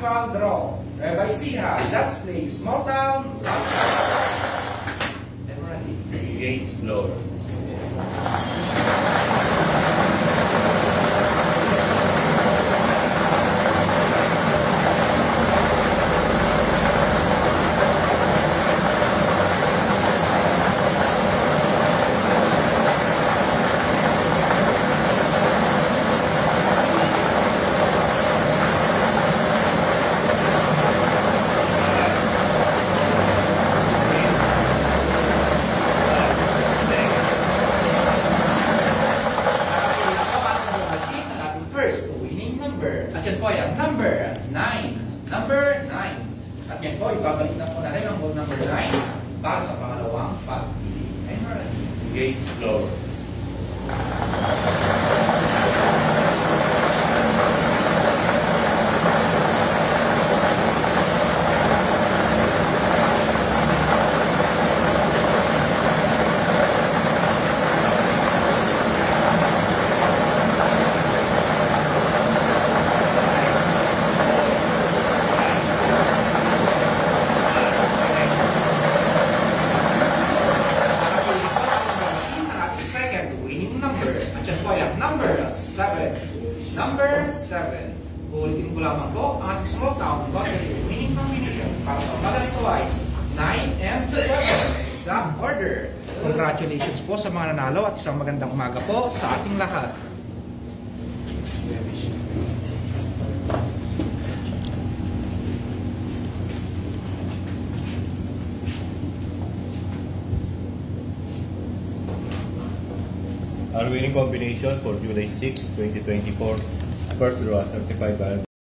actual draw. Rabbi Siha, let's play Small Town. And ready. Gates floor. At yan po ay ang number 9. Number 9. At yan po, ibabalik na po natin ang ball number 9 para sa pangalawang pagpili. Gates floor. Number 7. Ulitin ko lamang po ang ating small town lottery winning combination para sa umagang ito ay 9 and 7 sa order. Congratulations po sa mga nanalo at isang magandang umaga po sa ating lahat. Our winning combination for July 6, 2024. First draw, certified by